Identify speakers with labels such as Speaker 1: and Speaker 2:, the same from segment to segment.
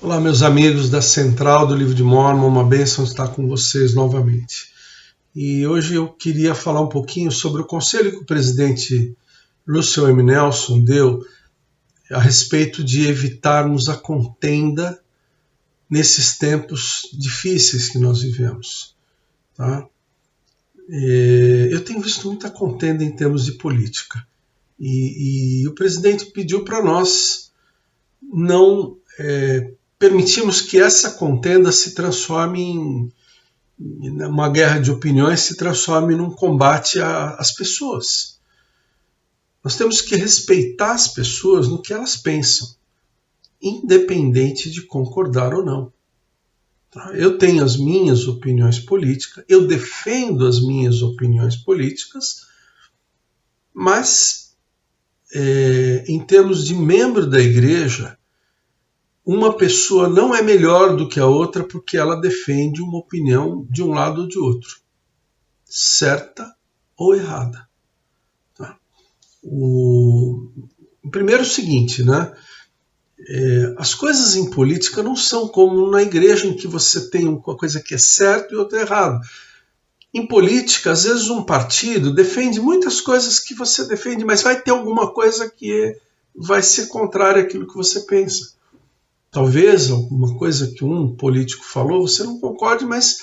Speaker 1: Olá, meus amigos da Central do Livro de Mórmon, uma bênção estar com vocês novamente. E hoje eu queria falar um pouquinho sobre o conselho que o presidente Russell M. Nelson deu a respeito de evitarmos a contenda nesses tempos difíceis que nós vivemos. Tá? Eu tenho visto muita contenda em termos de política. E o presidente pediu para nós não permitirmos que essa contenda se transforme em uma guerra de opiniões, se transforme num combate às pessoas. Nós temos que respeitar as pessoas no que elas pensam, independente de concordar ou não. Eu tenho as minhas opiniões políticas, eu defendo as minhas opiniões políticas, mas em termos de membro da igreja, uma pessoa não é melhor do que a outra porque ela defende uma opinião de um lado ou de outro, certa ou errada. Tá? Primeiro é o seguinte, né? As coisas em política não são como na igreja em que você tem uma coisa que é certa e outra errada. Em política, às vezes um partido defende muitas coisas que você defende, mas vai ter alguma coisa que vai ser contrária àquilo que você pensa. Talvez alguma coisa que um político falou, você não concorde, mas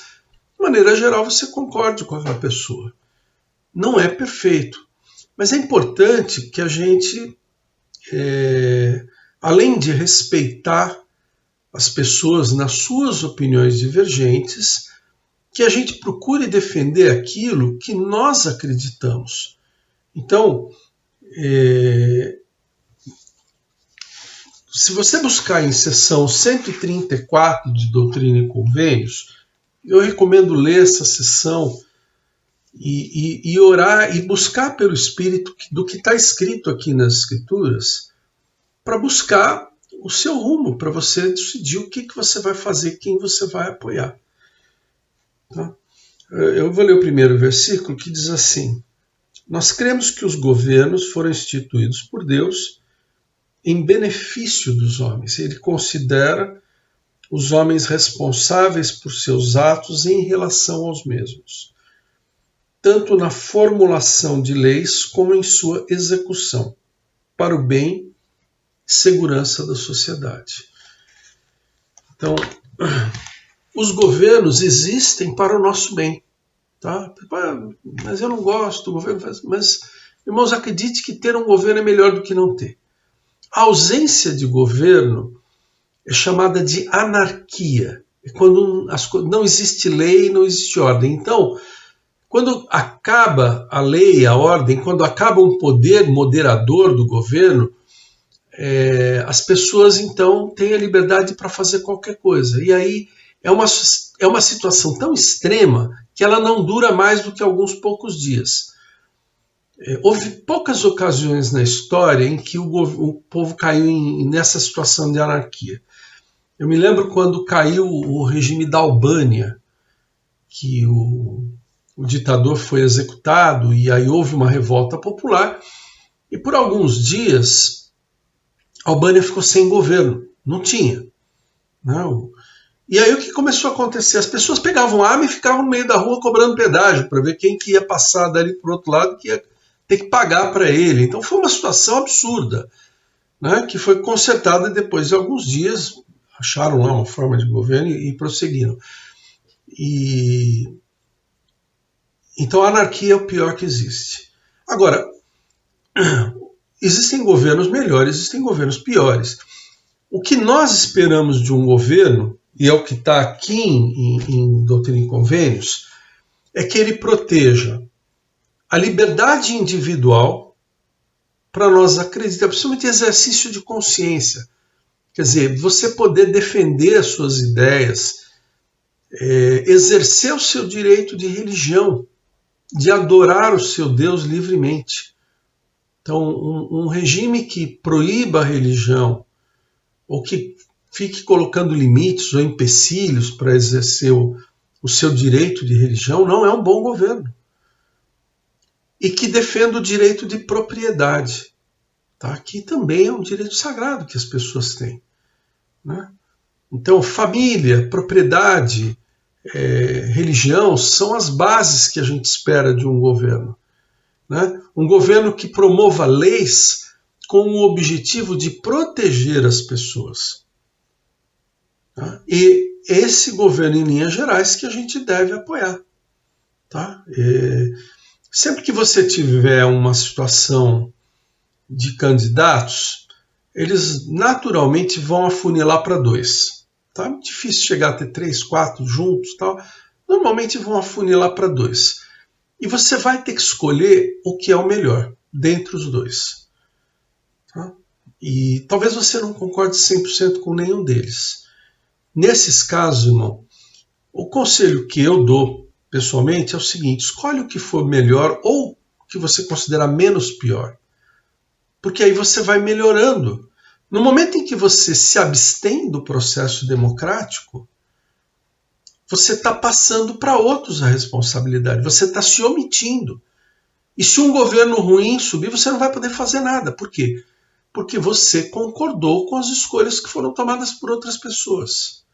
Speaker 1: de maneira geral você concorde com aquela pessoa. Não é perfeito, mas é importante que a gente, além de respeitar as pessoas nas suas opiniões divergentes, que a gente procure defender aquilo que nós acreditamos. Então, se você buscar em seção 134 de Doutrina e Convênios, eu recomendo ler essa seção e orar e buscar pelo Espírito do que está escrito aqui nas Escrituras, para buscar o seu rumo, para você decidir o que você vai fazer, quem você vai apoiar. Tá? Eu vou ler o primeiro versículo que diz assim: nós cremos que os governos foram instituídos por Deus em benefício dos homens. Ele considera os homens responsáveis por seus atos em relação aos mesmos, tanto na formulação de leis como em sua execução, para o bem e segurança da sociedade. Então, os governos existem para o nosso bem. Tá? Mas eu não gosto do governo. Mas, irmãos, acredite que ter um governo é melhor do que não ter. A ausência de governo é chamada de anarquia. É quando não existe lei, não existe ordem. Então, quando acaba a lei, a ordem, quando acaba um poder moderador do governo, as pessoas então têm a liberdade para fazer qualquer coisa. E aí é uma situação tão extrema que ela não dura mais do que alguns poucos dias. Houve poucas ocasiões na história em que o povo caiu nessa situação de anarquia. Eu me lembro quando caiu o regime da Albânia, que o ditador foi executado e aí houve uma revolta popular e por alguns dias a Albânia ficou sem governo, não tinha. Não. E aí o que começou a acontecer? As pessoas pegavam arma e ficavam no meio da rua cobrando pedágio para ver quem que ia passar dali para o outro lado, que ia ter que pagar para ele. Então foi uma situação absurda, né, que foi consertada depois de alguns dias, acharam lá uma forma de governo e prosseguiram. Então a anarquia é o pior que existe. Agora, existem governos melhores, existem governos piores. O que nós esperamos de um governo, e é o que está aqui em Doutrina e Convênios, é que ele proteja a liberdade individual para nós acreditar, principalmente exercício de consciência. Quer dizer, você poder defender as suas ideias, exercer o seu direito de religião, de adorar o seu Deus livremente. Então, um regime que proíba a religião, ou que fique colocando limites ou empecilhos para exercer o seu direito de religião, não é um bom governo. E que defenda o direito de propriedade, tá? Que também é um direito sagrado que as pessoas têm, né? Então, família, propriedade, religião são as bases que a gente espera de um governo, né? Um governo que promova leis com o objetivo de proteger as pessoas. Tá? E esse governo, em linhas gerais, que a gente deve apoiar. Tá? Sempre que você tiver uma situação de candidatos, eles naturalmente vão afunilar para dois. Tá? É difícil chegar a ter 3, 4 juntos. Tal. Normalmente vão afunilar para dois. E você vai ter que escolher o que é o melhor dentre os dois. Tá? E talvez você não concorde 100% com nenhum deles. Nesses casos, irmão, o conselho que eu dou pessoalmente é o seguinte: escolhe o que for melhor ou o que você considera menos pior. Porque aí você vai melhorando. No momento em que você se abstém do processo democrático, você está passando para outros a responsabilidade, você está se omitindo. E se um governo ruim subir, você não vai poder fazer nada. Por quê? Porque você concordou com as escolhas que foram tomadas por outras pessoas.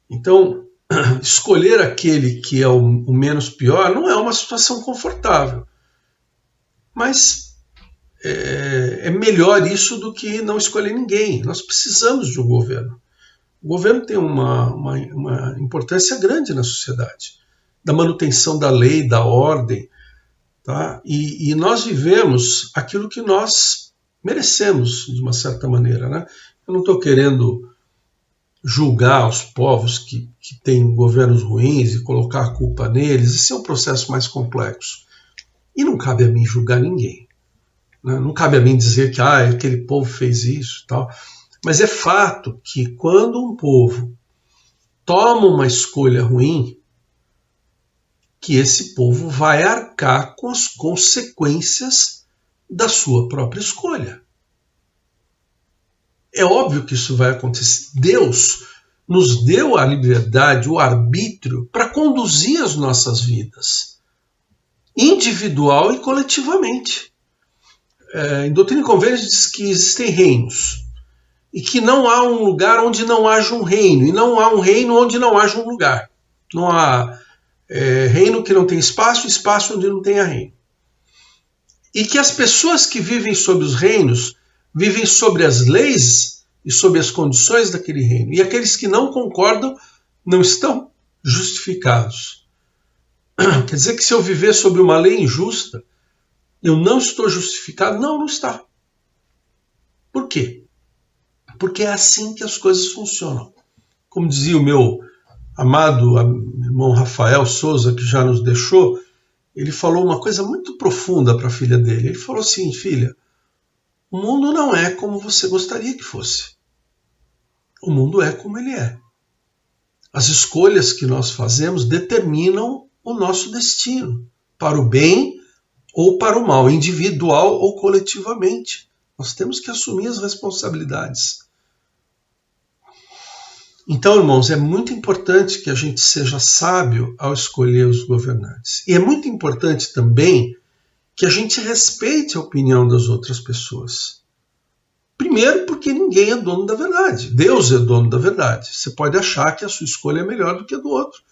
Speaker 1: Então, escolher aquele que é o menos pior não é uma situação confortável. Mas é melhor isso do que não escolher ninguém. Nós precisamos de um governo. O governo tem uma importância grande na sociedade, da manutenção da lei, da ordem. Tá? E nós vivemos aquilo que nós merecemos, de uma certa maneira. Né? Eu não estou querendo julgar os povos que têm governos ruins e colocar a culpa neles. Esse é um processo mais complexo. E não cabe a mim julgar ninguém. Né? Não cabe a mim dizer que aquele povo fez isso e tal. Mas é fato que quando um povo toma uma escolha ruim, que esse povo vai arcar com as consequências da sua própria escolha. É óbvio que isso vai acontecer. Deus nos deu a liberdade, o arbítrio, para conduzir as nossas vidas, individual e coletivamente. Em Doutrina e Convênios diz que existem reinos, e que não há um lugar onde não haja um reino, e não há um reino onde não haja um lugar. Não há reino que não tem espaço, espaço onde não tenha reino. E que as pessoas que vivem sobre os reinos vivem sobre as leis e sobre as condições daquele reino. E aqueles que não concordam não estão justificados. Quer dizer que se eu viver sobre uma lei injusta, eu não estou justificado? Não, não está. Por quê? Porque é assim que as coisas funcionam. Como dizia o meu amado irmão Rafael Souza, que já nos deixou, ele falou uma coisa muito profunda para a filha dele. Ele falou assim: filha, o mundo não é como você gostaria que fosse. O mundo é como ele é. As escolhas que nós fazemos determinam o nosso destino, para o bem ou para o mal, individual ou coletivamente. Nós temos que assumir as responsabilidades. Então, irmãos, é muito importante que a gente seja sábio ao escolher os governantes. E é muito importante também que a gente respeite a opinião das outras pessoas. Primeiro, porque ninguém é dono da verdade. Deus é dono da verdade. Você pode achar que a sua escolha é melhor do que a do outro.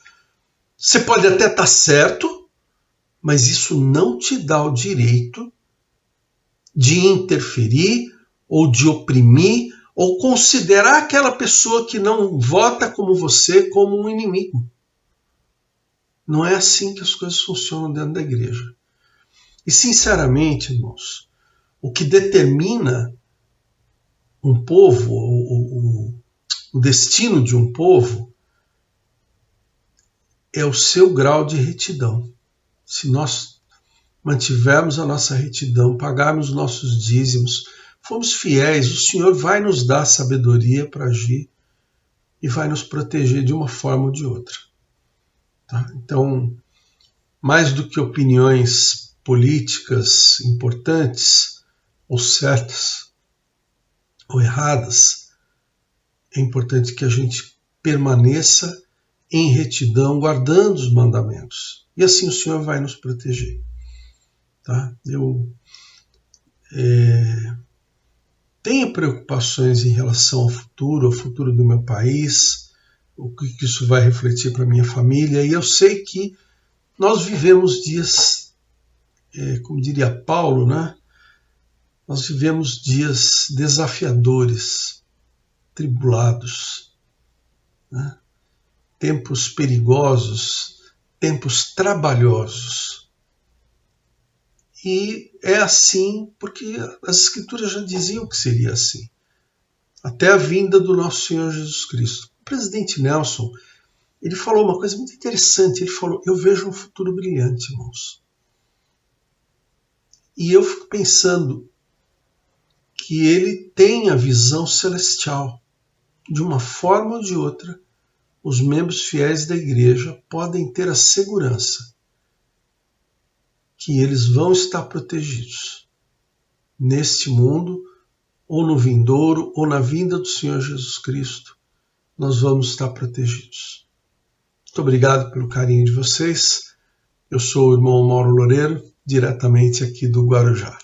Speaker 1: Você pode até estar certo, mas isso não te dá o direito de interferir ou de oprimir ou considerar aquela pessoa que não vota como você como um inimigo. Não é assim que as coisas funcionam dentro da igreja. E, sinceramente, irmãos, o que determina um povo, o destino de um povo, é o seu grau de retidão. Se nós mantivermos a nossa retidão, pagarmos os nossos dízimos, formos fiéis, o Senhor vai nos dar sabedoria para agir e vai nos proteger de uma forma ou de outra. Tá? Então, mais do que opiniões políticas importantes ou certas ou erradas, é importante que a gente permaneça em retidão, guardando os mandamentos. E assim o Senhor vai nos proteger. Tá? tenho preocupações em relação ao futuro do meu país, o que isso vai refletir para a minha família, e eu sei que nós vivemos dias, como diria Paulo, né? Nós vivemos dias desafiadores, tribulados, né? Tempos perigosos, tempos trabalhosos. E é assim porque as Escrituras já diziam que seria assim, até a vinda do nosso Senhor Jesus Cristo. O presidente Nelson, ele falou uma coisa muito interessante, ele falou, eu vejo um futuro brilhante, irmãos. E eu fico pensando que ele tem a visão celestial. De uma forma ou de outra, os membros fiéis da igreja podem ter a segurança que eles vão estar protegidos neste mundo, ou no vindouro, ou na vinda do Senhor Jesus Cristo. Nós vamos estar protegidos. Muito obrigado pelo carinho de vocês. Eu sou o irmão Mauro Loureiro, diretamente aqui do Guarujá.